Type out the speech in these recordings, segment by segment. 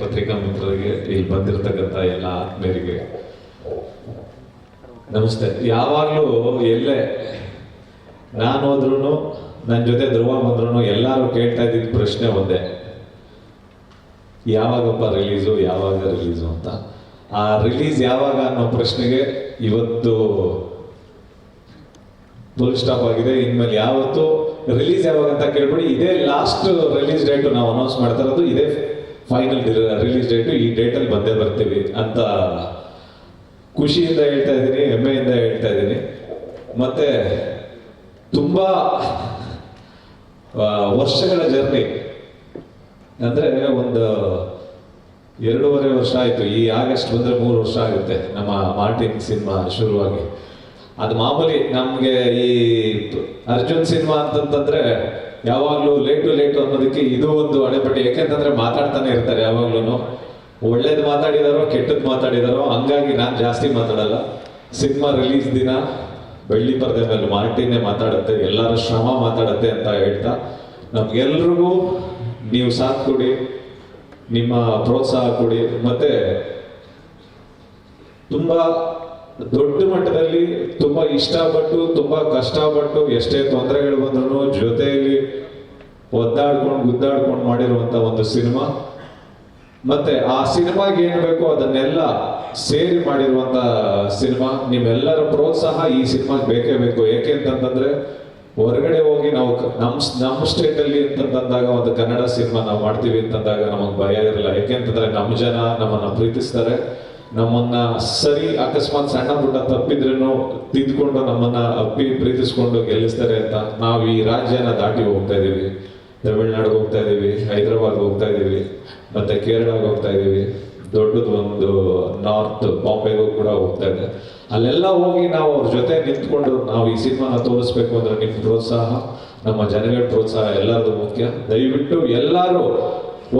ಪತ್ರಿಕಾ ಮಿತ್ರರಿಗೆ ಇಲ್ಲಿ ಬಂದಿರತಕ್ಕಂಥ ಎಲ್ಲ ಆತ್ಮೀಯರಿಗೆ ನಮಸ್ತೆ. ಯಾವಾಗಲೂ ಎಲ್ಲೇ ನಾನು ಹೋದ್ರೂ ನನ್ನ ಜೊತೆ ಧ್ರುವ ಬಂದ್ರು ಎಲ್ಲರೂ ಕೇಳ್ತಾ ಇದ್ದಿದ್ದ ಪ್ರಶ್ನೆ ಒಂದೇ, ಯಾವಾಗಪ್ಪ ರಿಲೀಸು ಅಂತ. ಆ ರಿಲೀಸ್ ಯಾವಾಗ ಅನ್ನೋ ಪ್ರಶ್ನೆಗೆ ಇವತ್ತು ಫುಲ್ ಸ್ಟಾಪ್ ಆಗಿದೆ. ಇನ್ಮೇಲೆ ಯಾವತ್ತು ರಿಲೀಸ್ ಯಾವಾಗ ಅಂತ ಕೇಳ್ಬಿಡಿ, ಇದೇ ಲಾಸ್ಟ್ ರಿಲೀಸ್ ಡೇಟು ನಾವು ಅನೌನ್ಸ್ ಮಾಡ್ತಾ ಇರೋದು, ಇದೇ ಫೈನಲ್ ರಿಲೀಸ್ ಡೇಟು, ಈ ಡೇಟಲ್ಲಿ ಬಂದೇ ಬರ್ತೀವಿ ಅಂತ ಖುಷಿಯಿಂದ ಹೇಳ್ತಾ ಇದ್ದೀನಿ, ಹೆಮ್ಮೆಯಿಂದ ಹೇಳ್ತಾ ಇದ್ದೀನಿ. ಮತ್ತೆ ತುಂಬಾ ವರ್ಷಗಳ ಜರ್ನಿ ಅಂದ್ರೆ ಒಂದು 2.5 ವರ್ಷ ಆಯ್ತು. ಈ ಆಗಸ್ಟ್ ಬಂದ್ರೆ 3 ವರ್ಷ ಆಗುತ್ತೆ ನಮ್ಮ ಮಾರ್ಟಿನ್ ಸಿನಿಮಾ ಶುರುವಾಗಿ. ಅದು ಮಾಮೂಲಿ ನಮ್ಗೆ ಈ ಅರ್ಜುನ್ ಸಿನಿಮಾ ಅಂತಂತಂದ್ರೆ ಯಾವಾಗ್ಲೂ ಲೇಟು ಅನ್ನೋದಕ್ಕೆ ಇದು ಒಂದು ಅಡೆಪಟ್ಟಿ. ಯಾಕೆಂತಂದ್ರೆ ಮಾತಾಡ್ತಾನೆ ಇರ್ತಾರೆ ಯಾವಾಗ್ಲೂ, ಒಳ್ಳೇದು ಮಾತಾಡಿದಾರೋ ಕೆಟ್ಟದ್ದು ಮಾತಾಡಿದಾರೋ. ಹಂಗಾಗಿ ನಾನು ಜಾಸ್ತಿ ಮಾತಾಡಲ್ಲ. ಸಿನಿಮಾ ರಿಲೀಸ್ ದಿನ ಬೆಳ್ಳಿ ಪರದೆ ಮೇಲೆ ಮಾರ್ಟಿನೇ ಮಾತಾಡುತ್ತೆ, ಎಲ್ಲರ ಶ್ರಮ ಮಾತಾಡುತ್ತೆ ಅಂತ ಹೇಳ್ತಾ, ನಮ್ಗೆಲ್ರಿಗೂ ನೀವು ಸಾಥ್ ಕೊಡಿ, ನಿಮ್ಮ ಪ್ರೋತ್ಸಾಹ ಕೊಡಿ. ಮತ್ತೆ ತುಂಬಾ ದೊಡ್ಡ ಮಟ್ಟದಲ್ಲಿ ತುಂಬಾ ಇಷ್ಟಪಟ್ಟು ತುಂಬಾ ಕಷ್ಟಪಟ್ಟು ಎಷ್ಟೇ ತೊಂದರೆಗಳು ಬಂದ್ರು ಜೊತೆಯಲ್ಲಿ ಒದ್ದಾಡ್ಕೊಂಡು ಗುದ್ದಾಡ್ಕೊಂಡು ಮಾಡಿರುವಂತ ಒಂದು ಸಿನಿಮಾ. ಮತ್ತೆ ಆ ಸಿನಿಮಾಗೆ ಏನ್ ಬೇಕೋ ಅದನ್ನೆಲ್ಲ ಸೇರಿ ಮಾಡಿರುವಂತ ಸಿನಿಮಾ. ನಿಮ್ಮೆಲ್ಲರ ಪ್ರೋತ್ಸಾಹ ಈ ಸಿನಿಮಾಗೆ ಬೇಕೇ ಬೇಕು. ಏಕೆ ಅಂತಂತಂದ್ರೆ ಹೊರಗಡೆ ಹೋಗಿ ನಾವು ನಮ್ಮ ಸ್ಟೇಟ್ ಅಲ್ಲಿ ಅಂತಂದಾಗ ಒಂದು ಕನ್ನಡ ಸಿನಿಮಾ ನಾವು ಮಾಡ್ತೀವಿ ಅಂತಂದಾಗ ನಮಗ್ ಭಯ ಇರಲ್ಲ. ಯಾಕೆಂತಂದ್ರೆ ನಮ್ಮ ಜನ ನಮ್ಮನ್ನ ಪ್ರೀತಿಸ್ತಾರೆ, ನಮ್ಮನ್ನ ಸರಿ ಅಕಸ್ಮಾತ್ ಸಣ್ಣ ಪುಟ್ಟ ತಪ್ಪಿದ್ರೂ ತಿದ್ಕೊಂಡು ನಮ್ಮನ್ನ ಅಪ್ಪಿ ಪ್ರೀತಿಸ್ಕೊಂಡು ಗೆಲ್ಲಿಸ್ತಾರೆ ಅಂತ ನಾವು ಈ ರಾಜ್ಯನ ದಾಟಿ ಹೋಗ್ತಾ ಇದೀವಿ. ತಮಿಳ್ನಾಡಿಗೆ ಹೋಗ್ತಾ ಇದೀವಿ, ಹೈದರಾಬಾದ್ ಹೋಗ್ತಾ ಇದೀವಿ, ಮತ್ತೆ ಕೇರಳಗೆ ಹೋಗ್ತಾ ಇದೀವಿ, ದೊಡ್ಡದು ಒಂದು ನಾರ್ತ್ ಬಾಂಬೆಗೂ ಕೂಡ ಹೋಗ್ತಾ ಇದೆ. ಅಲ್ಲೆಲ್ಲ ಹೋಗಿ ನಾವು ಅವ್ರ ಜೊತೆ ನಿಂತ್ಕೊಂಡು ನಾವು ಈ ಸಿನಿಮಾನ ತೋರಿಸ್ಬೇಕು ಅಂದ್ರೆ ನಿಮ್ಮ ಪ್ರೋತ್ಸಾಹ, ನಮ್ಮ ಜನಗಳ ಪ್ರೋತ್ಸಾಹ ಎಲ್ಲರದು ಮುಖ್ಯ. ದಯವಿಟ್ಟು ಎಲ್ಲರೂ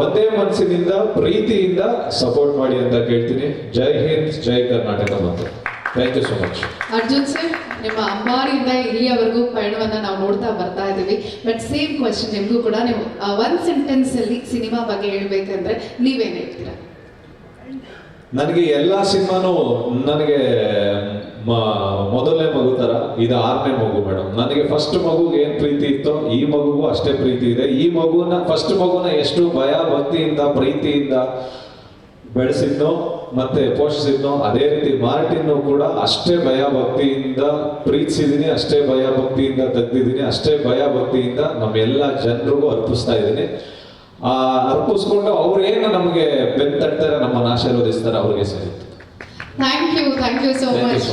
ಒಂದೇ ಮನಸ್ಸಿನಿಂದ ಪ್ರೀತಿಯಿಂದ ಸಪೋರ್ಟ್ ಮಾಡಿ ಅಂತ ಕೇಳ್ತೀನಿ. ಜೈ ಹಿಂದ್, ಜೈ ಕರ್ನಾಟಕ. ಮತ್ತು thank you so much. Arjun sir, ನಿಮ್ಮ ಅಮ್ಮಾರಿಂದ ಇಲ್ಲಿಯವರೆಗೂ ಪಯಣವನ್ನ ನಾವು ನೋಡ್ತಾ ಬರ್ತಾ ಇದ್ದೀವಿ. ಬಟ್ ಸೇಮ್ ಕ್ವಶನ್ ನಿಮಗೂ ಕೂಡ. ನೀವು ಒಂದ್ ಸೆಂಟೆನ್ಸ್ ಅಲ್ಲಿ ಸಿನಿಮಾ ಬಗ್ಗೆ ಹೇಳ್ಬೇಕಂದ್ರೆ ನೀವೇನ್ ಹೇಳ್ತೀರಾ? ನನಗೆ ಎಲ್ಲಾ ಸಿನಿಮಾನು ನನಗೆ ಮೊದಲನೇ ಮಗು ತರ, ಇದು 6ನೇ ಮಗು ಮೇಡಮ್. ನನಗೆ ಫಸ್ಟ್ ಮಗುಗೆ ಏನ್ ಪ್ರೀತಿ ಇತ್ತೋ ಈ ಮಗುಗೂ ಅಷ್ಟೇ ಪ್ರೀತಿ ಇದೆ. ಈ ಮಗುನ ಫಸ್ಟ್ ಮಗುನ ಎಷ್ಟು ಭಯ ಭಕ್ತಿಯಿಂದ ಪ್ರೀತಿಯಿಂದ ಬೆಳೆಸಿದ್ನೋ ಮತ್ತೆ ಪೋಷಿಸಿದ್ನೋ, ಅದೇ ರೀತಿ ಮಾರ್ಟಿನ್ನು ಕೂಡ ಅಷ್ಟೇ ಭಯ ಭಕ್ತಿಯಿಂದ ಪ್ರೀತಿಸಿದೀನಿ, ಅಷ್ಟೇ ಭಯ ಭಕ್ತಿಯಿಂದ ತೆಗ್ದಿದ್ದೀನಿ, ಅಷ್ಟೇ ಭಯ ಭಕ್ತಿಯಿಂದ ನಮ್ಮೆಲ್ಲ ಜನರಿಗೂ ಅರ್ಪಿಸ್ತಾ ಇದ್ದೀನಿ. ಅರ್ಪಿಸ್ಕೊಂಡು ಅವ್ರೇನು ನಮಗೆ ಬೆನ್ ತಟ್ತಾರೆ, ನಮ್ಮನ್ನು ಆಶೀರ್ವದಿಸ್ತಾರೆ, ಅವ್ರಿಗೆ ಸರಿ. Thank you so much.